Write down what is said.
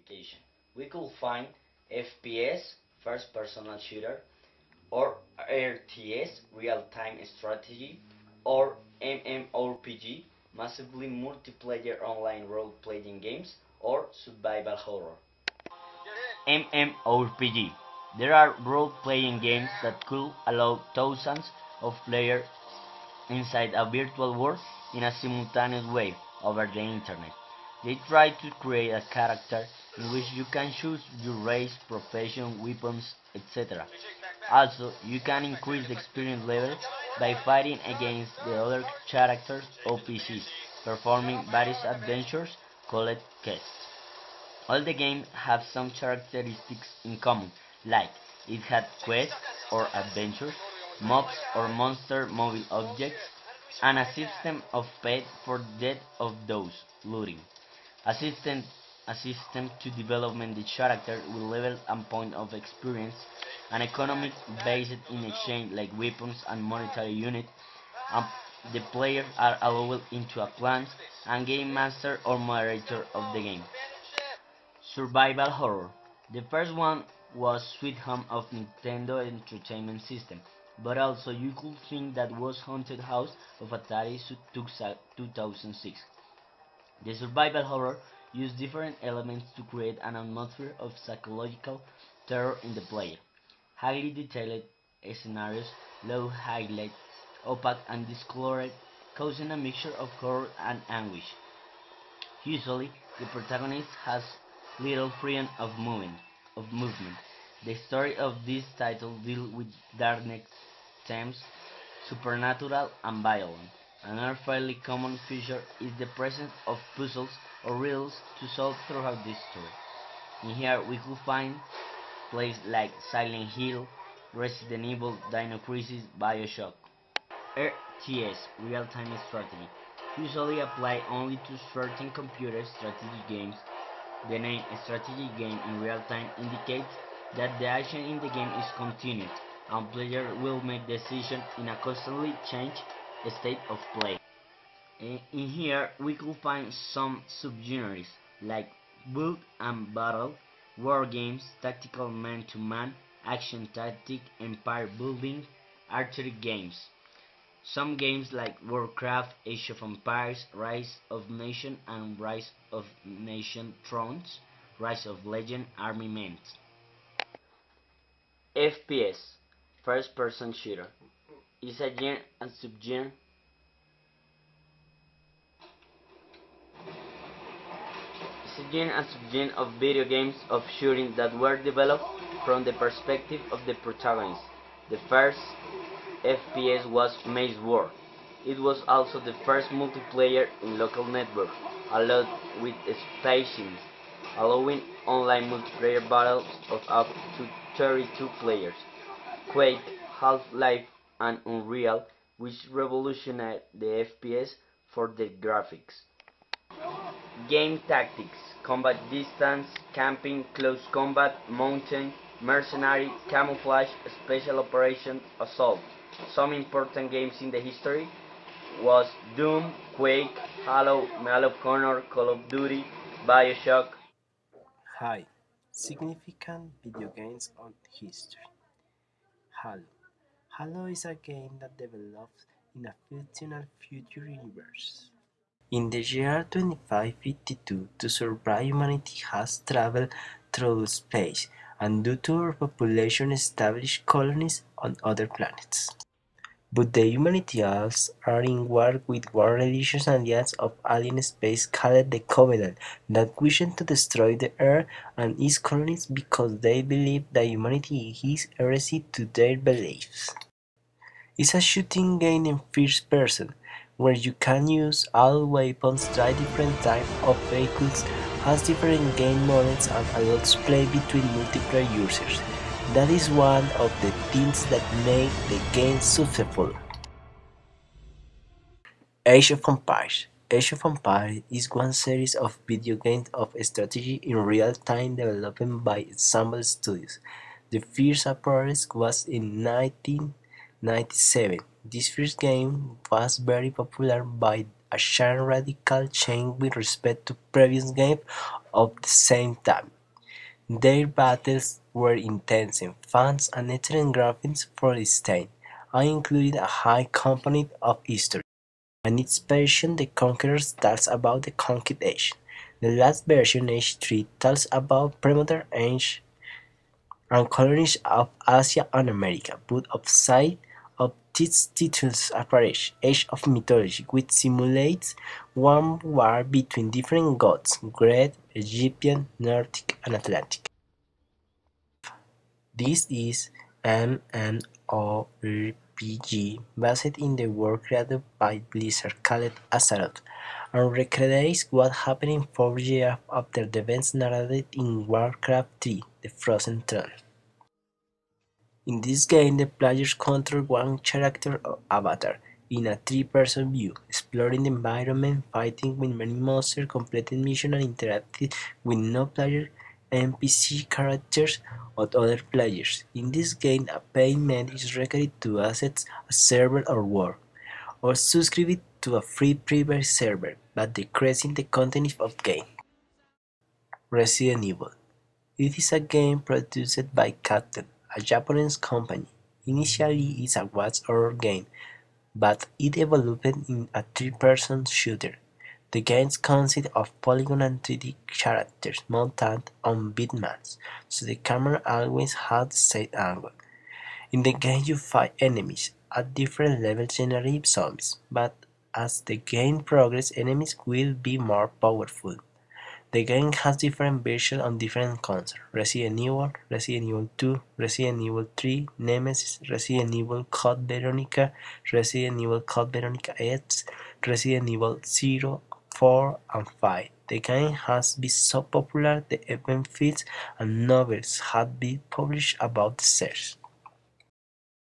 classification. We could find FPS, first personal shooter, or RTS, real-time strategy, or MMORPG, massively multiplayer online role-playing games, or survival horror. MMORPG. There are role-playing games that could allow thousands of players inside a virtual world in a simultaneous way over the internet. They try to create a character in which you can choose your race, profession, weapons, etc. Also, you can increase the experience level by fighting against the other characters or PCs, performing various adventures called quests. All the games have some characteristics in common, like it had quests or adventures, mobs or monster mobile objects, and a system of pay for death of those looting. A system to development the character with level and point of experience, an economic based in exchange like weapons and monetary unit, and the players are allowed into a clans and game master or moderator of the game. Survival horror. The first one was Sweet Home of Nintendo Entertainment System, but also you could think that was Haunted House of Atari 2006. The survival horror used different elements to create an atmosphere of psychological terror in the player. Highly detailed scenarios, low highlight, opaque and discolored, causing a mixture of horror and anguish. Usually, the protagonist has little freedom of movement. The story of this title deals with darkness, themes, supernatural, and violence. Another fairly common feature is the presence of puzzles or riddles to solve throughout the story. In here, we could find places like Silent Hill, Resident Evil, Dino Crisis, Bioshock. RTS, real-time strategy, usually apply only to certain computer strategy games. The name strategy game in real time indicates that the action in the game is continuous, and players will make decisions in a constantly changed state of play. In here, we could find some subgenres like build and battle, war games, tactical man-to-man, action tactic, empire building, archery games. Some games like Warcraft, Age of Empires, Rise of Nation and Rise of Nation Thrones, Rise of Legend Armament. FPS, first person shooter, is a genre and subgenre of video games of shooting that were developed from the perspective of the protagonist. The first FPS was Maze War. It was also the first multiplayer in local network, allowed with spacings, allowing online multiplayer battles of up to 32 players. Quake, Half-Life, and Unreal, which revolutionized the FPS for their graphics. Game tactics, combat distance, camping, close combat, mountain, mercenary, camouflage, special operations, assault. Some important games in the history was Doom, Quake, Halo, Medal of Honor, Call of Duty, Bioshock. Hi, significant video games on history. Halo. Halo is a game that develops in a fictional future universe. In the year 2552, to survive, humanity has traveled through space, and due to overpopulation, established colonies on other planets. But the humanity elves are in war with one religious alliance of alien space called the Covenant that wishes to destroy the Earth and its colonies because they believe that humanity is heresy to their beliefs. It's a shooting game in first person, where you can use all weapons, drive different types of vehicles, has different game modes and allows play between multiplayer users. That is one of the things that make the game successful. Age of Empires. Age of Empires is one series of video games of strategy in real time developed by Ensemble Studios. The first appearance was in 1997. This first game was very popular by a sharp radical change with respect to previous games at the same time. Their battles were intense, fun and excellent graphics for its time, and included a high component of history. And its version, The Conquerors, tells about the conquered age. The last version, Age 3, tells about premodern age and colonies of Asia and America, but outside of these titles approach Age of Mythology, which simulates one war between different gods: Greek, Egyptian, Nordic, and Atlantic. This is an MMORPG based in the world created by Blizzard called Azeroth, and recreates what happened 4 years after the events narrated in Warcraft 3: The Frozen Throne. In this game, the players control one character or avatar in a third-person view, exploring the environment, fighting with many monsters, completing missions, and interacting with non-player NPC characters or other players. In this game, a payment is required to access a server or world, or subscribe to a free private server, but decreasing the content of the game. Resident Evil. It is a game produced by Capcom, a Japanese company. Initially it's a watch horror game, but it evolved into a third-person shooter. The game consists of polygon and 3D characters mounted on bitmaps, so the camera always has the same angle. In the game you fight enemies at different levels, generally zombies, but as the game progresses enemies will be more powerful. The game has different versions on different consoles: Resident Evil, Resident Evil 2, Resident Evil 3, Nemesis, Resident Evil Code Veronica, Resident Evil Code Veronica X, Resident Evil 0, 4, and 5. The game has been so popular that even films and novels have been published about the series.